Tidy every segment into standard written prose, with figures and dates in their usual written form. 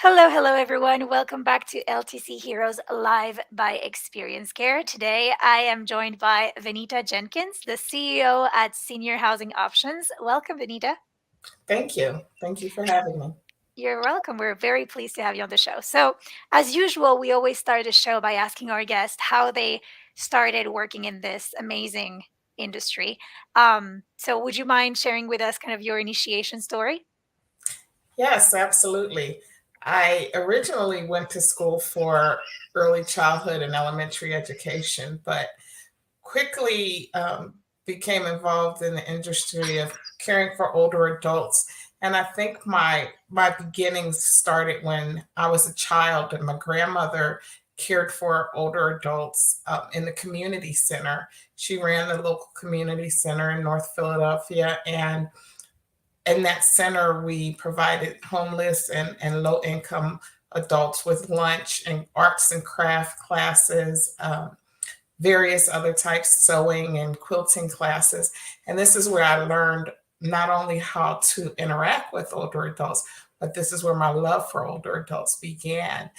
Hello, hello, everyone. Welcome back to LTC Heroes Live by Experience Care. Today, I am joined by Vennita Jenkins, the CEO at Senior Housing Options. Welcome, Vennita. Thank you. Thank you for having me. You're welcome. We're very pleased to have you on the show. So, as usual, we always start the show by asking our guests how they started working in this amazing industry. So, would you mind sharing with us kind of your initiation story? Yes, absolutely. I originally went to school for early childhood and elementary education, but quickly became involved in the industry of caring for older adults. And I think my beginnings started when I was a child, and my grandmother cared for older adults in the community center. She ran the local community center in North Philadelphia, and in that center, we provided homeless and low income adults with lunch and arts and craft classes, various other types, sewing and quilting classes. And this is where I learned not only how to interact with older adults, but this is where my love for older adults began.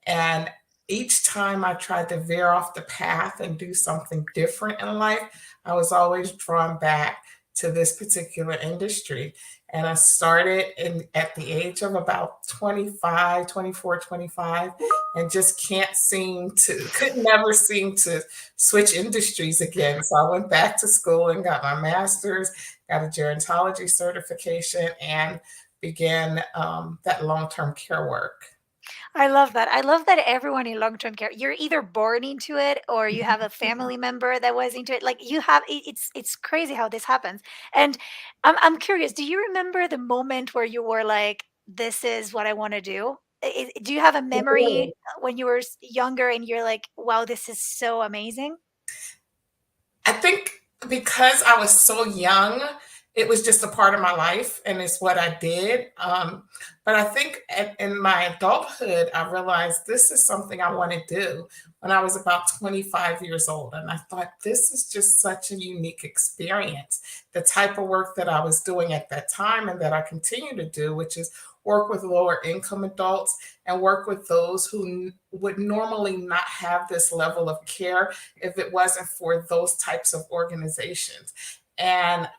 And each time I tried to veer off the path and do something different in life, I was always drawn back to this particular industry. And I started at the age of about 25, 24, 25, and just could never seem to switch industries again. So I went back to school and got my master's, got a gerontology certification, and began that long term care work. I love that. I love that everyone in long-term care, you're either born into it or you have a family member that was into it. Like you have it's crazy how this happens. And I'm curious, do you remember the moment where you were like, this is what I want to do? Do you have a memory when you were younger and you're like, wow, this is so amazing? I think because I was so young, it was just a part of my life and it's what I did. But I think in my adulthood, I realized this is something I want to do when I was about 25 years old. And I thought, this is just such a unique experience. The type of work that I was doing at that time and that I continue to do, which is work with lower income adults and work with those who would normally not have this level of care if it wasn't for those types of organizations. And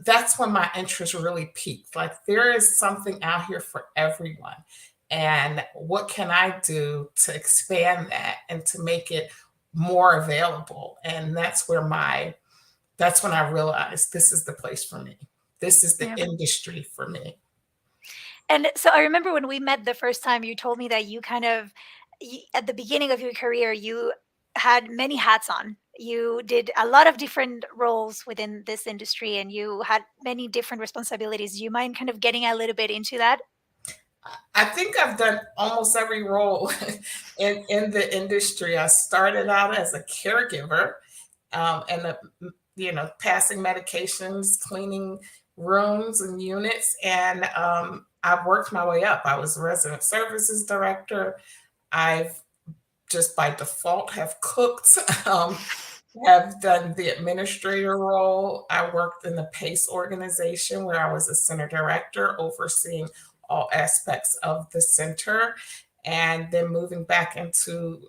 that's when my interest really peaked. Like, there is something out here for everyone. And what can I do to expand that and to make it more available? And that's when I realized this is the place for me. This is the Yeah. industry for me. And so I remember when we met the first time, you told me that you kind of, at the beginning of your career, you had many hats on. You did a lot of different roles within this industry and you had many different responsibilities. Do you mind kind of getting a little bit into that? I think I've done almost every role in the industry. I started out as a caregiver, and passing medications, cleaning rooms and units, and I've worked my way up. I was a resident services director. I've just by default have cooked. Have done the administrator role. I worked in the PACE organization where I was a center director overseeing all aspects of the center. And then moving back into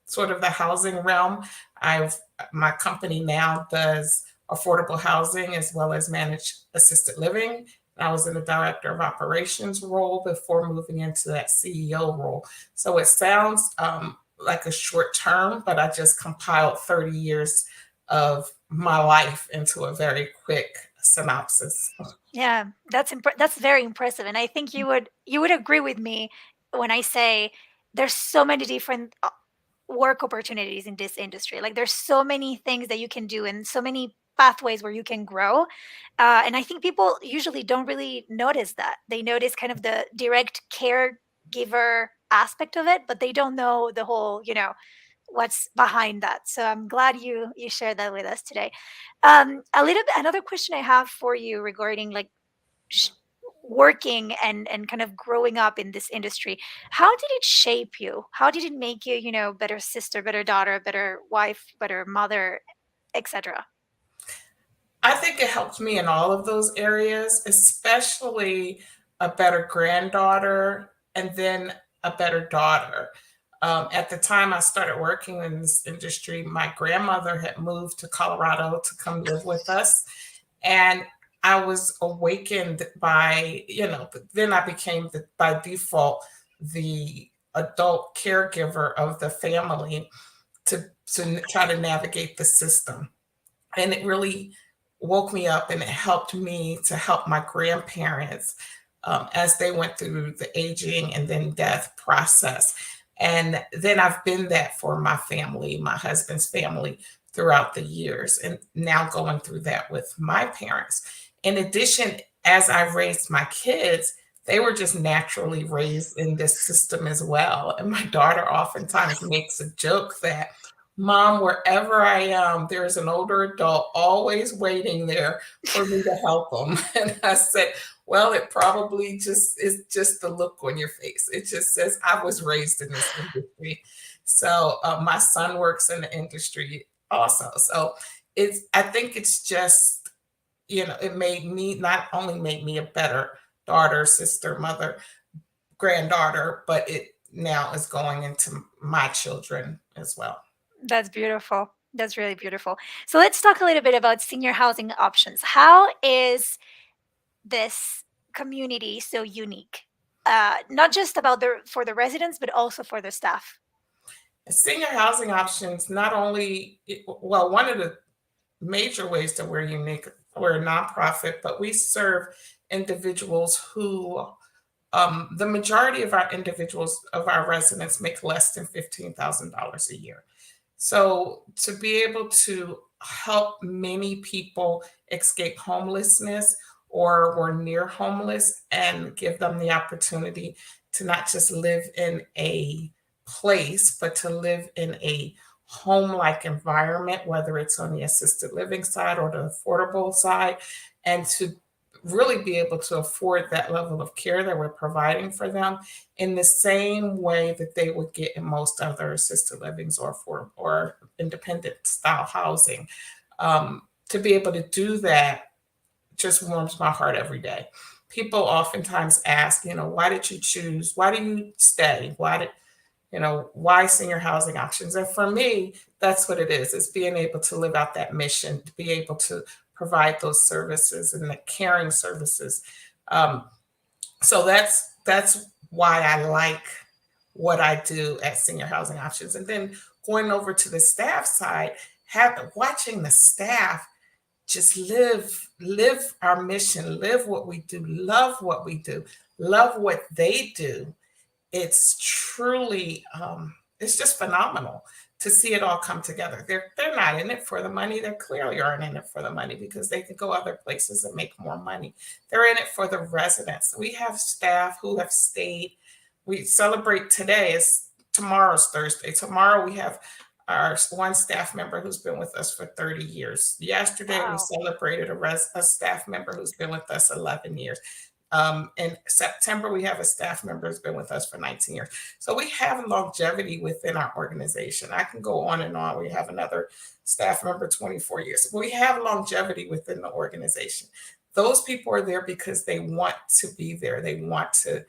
sort of the housing realm, I've my company now does affordable housing as well as managed assisted living. I was in the director of operations role before moving into that CEO role. So it sounds like a short term, but I just compiled 30 years of my life into a very quick synopsis. Yeah, that's very impressive, and I think you would agree with me when I say there's so many different work opportunities in this industry. Like there's so many things that you can do and so many pathways where you can grow. And I think people usually don't really notice that. They notice kind of the direct caregiver aspect of it, but they don't know the whole, what's behind that. So I'm glad you shared that with us today. A little bit another question I have for you regarding like sh- working and kind of growing up in this industry, how did it shape you? How did it make you, better sister, better daughter, better wife, better mother, etc.? I think it helped me in all of those areas, especially a better granddaughter and then a better daughter. At the time I started working in this industry, my grandmother had moved to Colorado to come live with us. And I was awakened by, then I became by default the adult caregiver of the family to try to navigate the system. And it really woke me up, and it helped me to help my grandparents as they went through the aging and then death process. And then I've been that for my family, my husband's family, throughout the years, and now going through that with my parents. In addition, as I raised my kids, they were just naturally raised in this system as well. And my daughter oftentimes makes a joke that, Mom, wherever I am, there's an older adult always waiting there for me to help them. And I said, well, it probably just is just the look on your face. It just says I was raised in this industry. So my son works in the industry also. So I think it's just, it made me, not only made me a better daughter, sister, mother, granddaughter, but it now is going into my children as well. That's beautiful. That's really beautiful. So let's talk a little bit about senior housing options. How is this community so unique? Not just about for the residents, but also for the staff. Senior housing options, not only, well, one of the major ways that we're unique, we're a nonprofit, but we serve individuals who, the majority of our individuals, of our residents, make less than $15,000 a year. So to be able to help many people escape homelessness or were near homeless, and give them the opportunity to not just live in a place, but to live in a home-like environment, whether it's on the assisted living side or the affordable side, and to really be able to afford that level of care that we're providing for them in the same way that they would get in most other assisted livings or independent style housing. To be able to do that just warms my heart every day. People oftentimes ask, why did you choose? Why do you stay? Why senior housing options? And for me, that's what it is. It's being able to live out that mission, to be able to provide those services and the caring services. So that's why I like what I do at Senior Housing Options. And then going over to the staff side, watching the staff just live our mission, live what we do, love what we do, love what they do. It's truly, it's just phenomenal to see it all come together. They're not in it for the money. They clearly aren't in it for the money, because they could go other places and make more money. They're in it for the residents. We have staff who have stayed. We celebrate today. Tomorrow's Thursday. Tomorrow we have our one staff member who's been with us for 30 years. Yesterday we Wow. celebrated a staff member who's been with us 11 years. In September, we have a staff member who's been with us for 19 years. So we have longevity within our organization. I can go on and on. We have another staff member, 24 years. We have longevity within the organization. Those people are there because they want to be there. They want to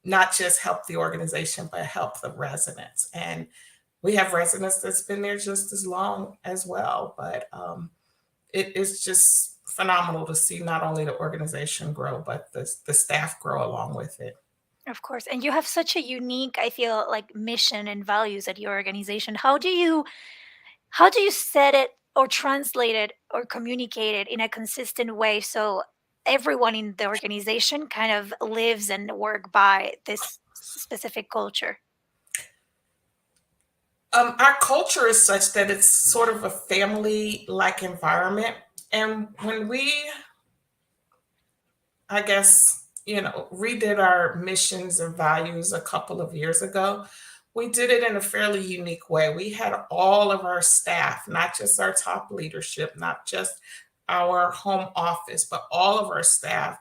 not just help the organization, but help the residents. And we have residents that's been there just as long as well. But it is just phenomenal to see not only the organization grow, but the staff grow along with it. Of course. And you have such a unique, I feel like, mission and values at your organization. How do you set it or translate it or communicate it in a consistent way so everyone in the organization kind of lives and work by this specific culture? Our culture is such that it's sort of a family-like environment. And when we, I guess, redid our missions and values a couple of years ago, we did it in a fairly unique way. We had all of our staff, not just our top leadership, not just our home office, but all of our staff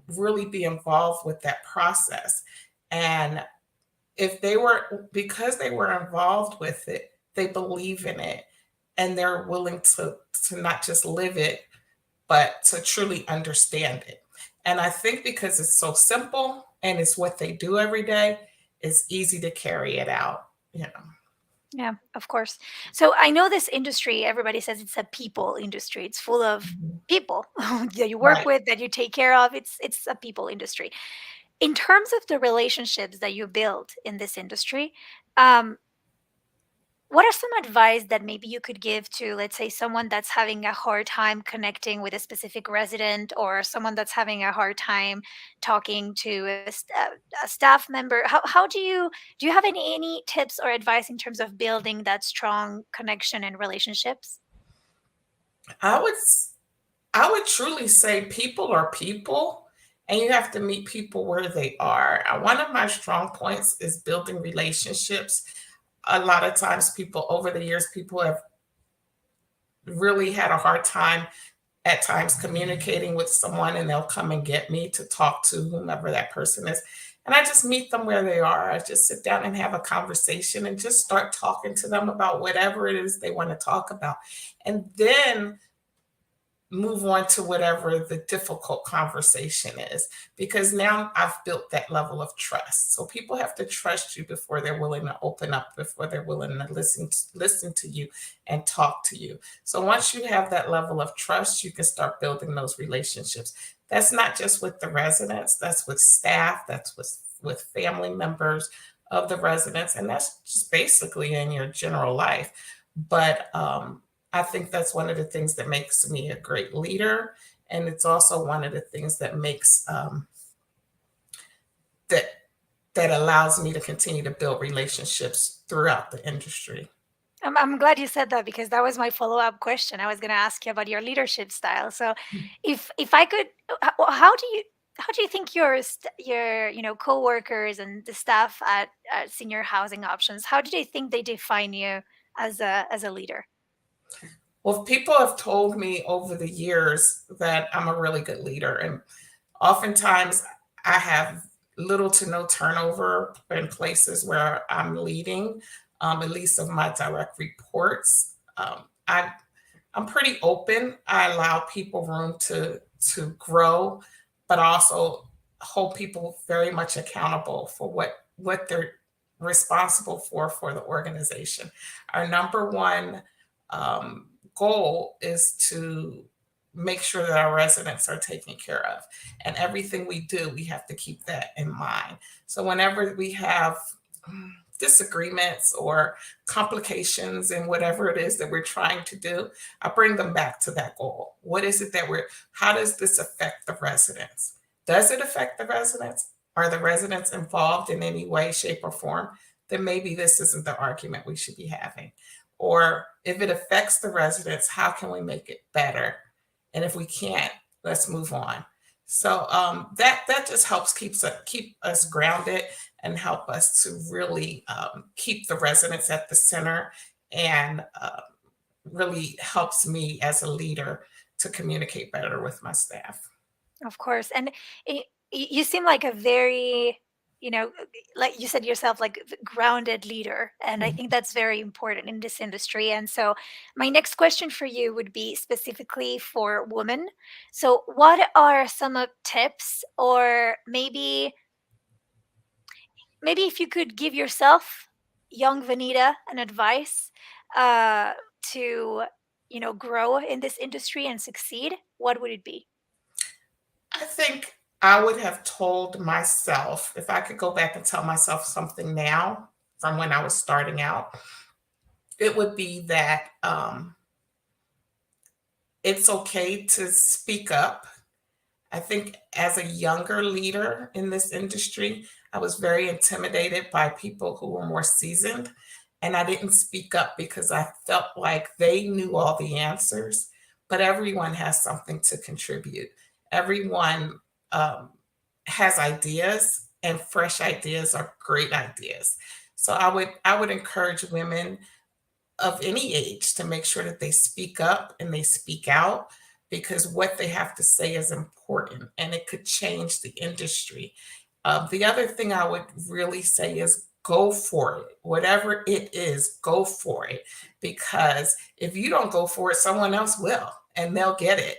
really be involved with that process. And because they were involved with it, they believe in it, and they're willing to not just live it, but to truly understand it. And I think because it's so simple and it's what they do every day, it's easy to carry it out, you know. Yeah, of course. So I know this industry, everybody says it's a people industry. It's full of Mhm. people that you work Right. with, that you take care of. It's a people industry. In terms of the relationships that you build in this industry, um, what are some advice that maybe you could give to, let's say, someone that's having a hard time connecting with a specific resident, or someone that's having a hard time talking to a staff member? How do you have any tips or advice in terms of building that strong connection and relationships? I would s- I would truly say people are people, and you have to meet people where they are. One of my strong points is building relationships. A lot of times, people over the years, people have really had a hard time at times communicating with someone, and they'll come and get me to talk to whomever that person is. And I just meet them where they are. I just sit down and have a conversation and just start talking to them about whatever it is they want to talk about. And then move on to whatever the difficult conversation is, because now I've built that level of trust. So people have to trust you before they're willing to open up, before they're willing to listen to you and talk to you. So once you have that level of trust, you can start building those relationships. That's not just with the residents, that's with staff, that's with family members of the residents, and that's just basically in your general life. But I think that's one of the things that makes me a great leader, and it's also one of the things that makes that that allows me to continue to build relationships throughout the industry. I'm glad you said that, because that was my follow-up question. I was going to ask you about your leadership style. So, if I could, how do you think your coworkers and the staff at Senior Housing Options, how do they think they define you as a leader? Well, people have told me over the years that I'm a really good leader, and oftentimes I have little to no turnover in places where I'm leading, at least of my direct reports. I'm pretty open. I allow people room to grow, but also hold people very much accountable for what they're responsible for the organization. Our number one goal is to make sure that our residents are taken care of, and everything we do, we have to keep that in mind. So whenever we have disagreements or complications in whatever it is that we're trying to do, I bring them back to that goal. What is it that how does this affect the residents? Does it affect the residents? Are the residents involved in any way, shape, or form? Then maybe this isn't the argument we should be having. Or if it affects the residents, how can we make it better? And if we can't, let's move on. So that just helps keep us grounded and help us to really keep the residents at the center, and really helps me as a leader to communicate better with my staff. Of course. And you seem like a very, like you said yourself, like grounded leader. And I think Mhm. that's very important in this industry. And so, my next question for you would be specifically for women. So, what are some of tips, or maybe if you could give yourself, young Vanita, an advice uh, to, grow in this industry and succeed, what would it be? I think I would have told myself, if I could go back and tell myself something now from when I was starting out, it would be that it's okay to speak up. I think as a younger leader in this industry, I was very intimidated by people who were more seasoned. And I didn't speak up because I felt like they knew all the answers, but everyone has something to contribute. Everyone um, has ideas, and fresh ideas are great ideas. So I would encourage women of any age to make sure that they speak up and they speak out, because what they have to say is important and it could change the industry. The other thing I would really say is go for it. Whatever it is, go for it. Because if you don't go for it, someone else will, and they'll get it.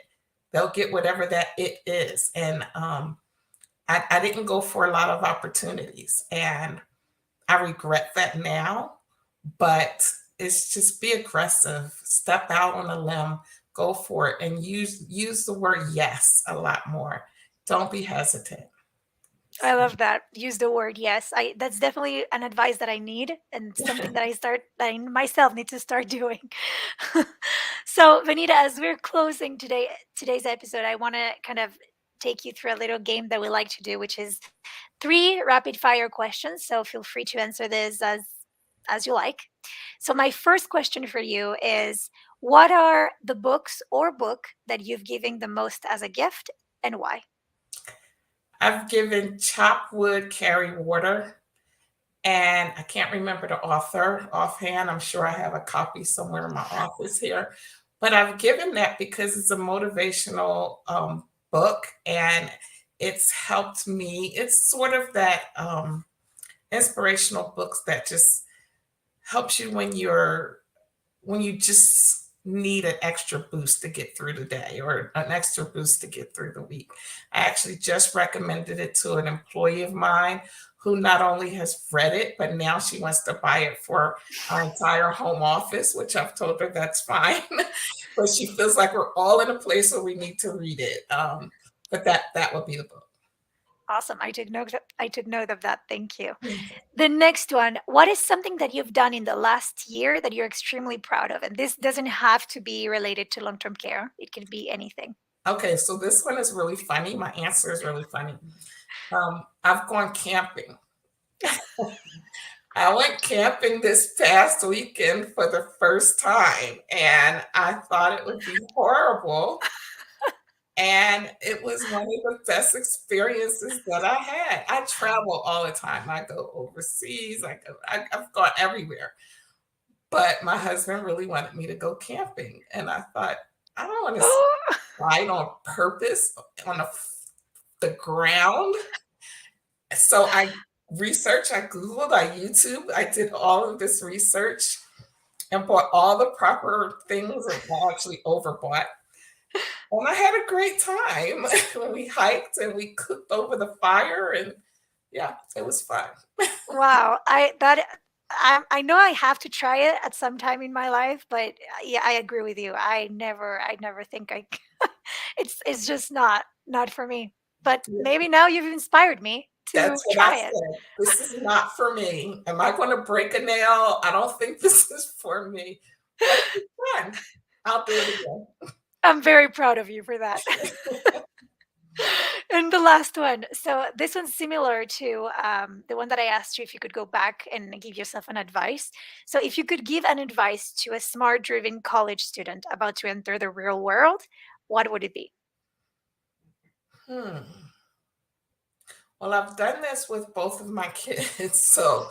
they'll get whatever that it is. And I didn't go for a lot of opportunities, and I regret that now, but it's just be aggressive, step out on a limb, go for it, and use the word yes a lot more. Don't be hesitant. I love that. Use the word yes. I That's definitely an advice that I need and something that I myself need to start doing. So, Vanita, as we're closing today's episode, I want to kind of take you through a little game that we like to do, which is three rapid fire questions. So feel free to answer this as you like. So my first question for you is, what are the books or book that you've given the most as a gift, and why? I've given Chop Wood, Carry Water, and I can't remember the author offhand. I'm sure I have a copy somewhere in my office here, but I've given that because it's a motivational book, and it's helped me. It's sort of that inspirational books that just helps you when you just need an extra boost to get through the day or an extra boost to get through the week. I actually just recommended it to an employee of mine who not only has read it, but now she wants to buy it for our entire home office, which I've told her that's fine. But she feels like we're all in a place where we need to read it. But that would be the book. Awesome. I took note of that. Thank you. The next one, what is something that you've done in the last year that you're extremely proud of? And this doesn't have to be related to long-term care. It can be anything. Okay, so this one is really funny. My answer is really funny. I've gone camping. I went camping this past weekend for the first time, and I thought it would be horrible. And it was one of the best experiences that I had. I travel all the time. I go overseas. I've gone everywhere. But my husband really wanted me to go camping, and I thought, I don't want to slide on purpose on the ground. So I researched, I Googled, I YouTube, I did all of this research and bought all the proper things, and I actually overbought. And I had a great time when we hiked and we cooked over the fire, and yeah, it was fun. Wow, I know I have to try it at some time in my life, but yeah, I agree with you. I never think it's just not for me. But Yeah, maybe now you've inspired me to that's what I try it. said. This is not for me. Am I going to break a nail? I don't think this is for me, but it was fun. I'll do it again. I'm very proud of you for that. And the last one. So this one's similar to the one that I asked you if you could go back and give yourself an advice. So if you could give an advice to a smart-driven college student about to enter the real world, what would it be? Hmm. Well, I've done this with both of my kids, so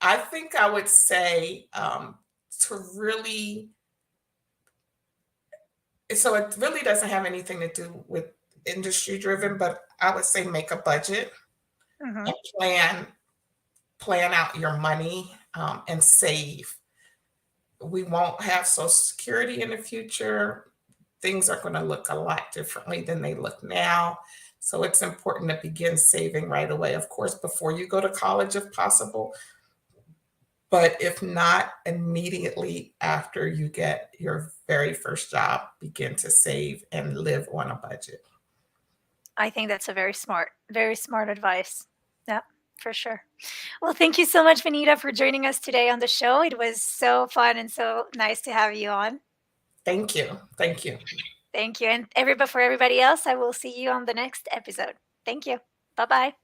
I think I would say to really, so it really doesn't have anything to do with industry driven, but I would say make a budget Hmm. and plan out your money and save. We won't have Social Security in the future. Things are going to look a lot differently than they look now. So it's important to begin saving right away. Of course, before you go to college, if possible, but if not, immediately after you get your very first job, begin to save and live on a budget. I think that's a very smart advice. Yeah, for sure. Well, thank you so much, Vanita, for joining us today on the show. It was so fun and so nice to have you on. Thank you. Thank you. Thank you. And for everybody else, I will see you on the next episode. Thank you. Bye bye.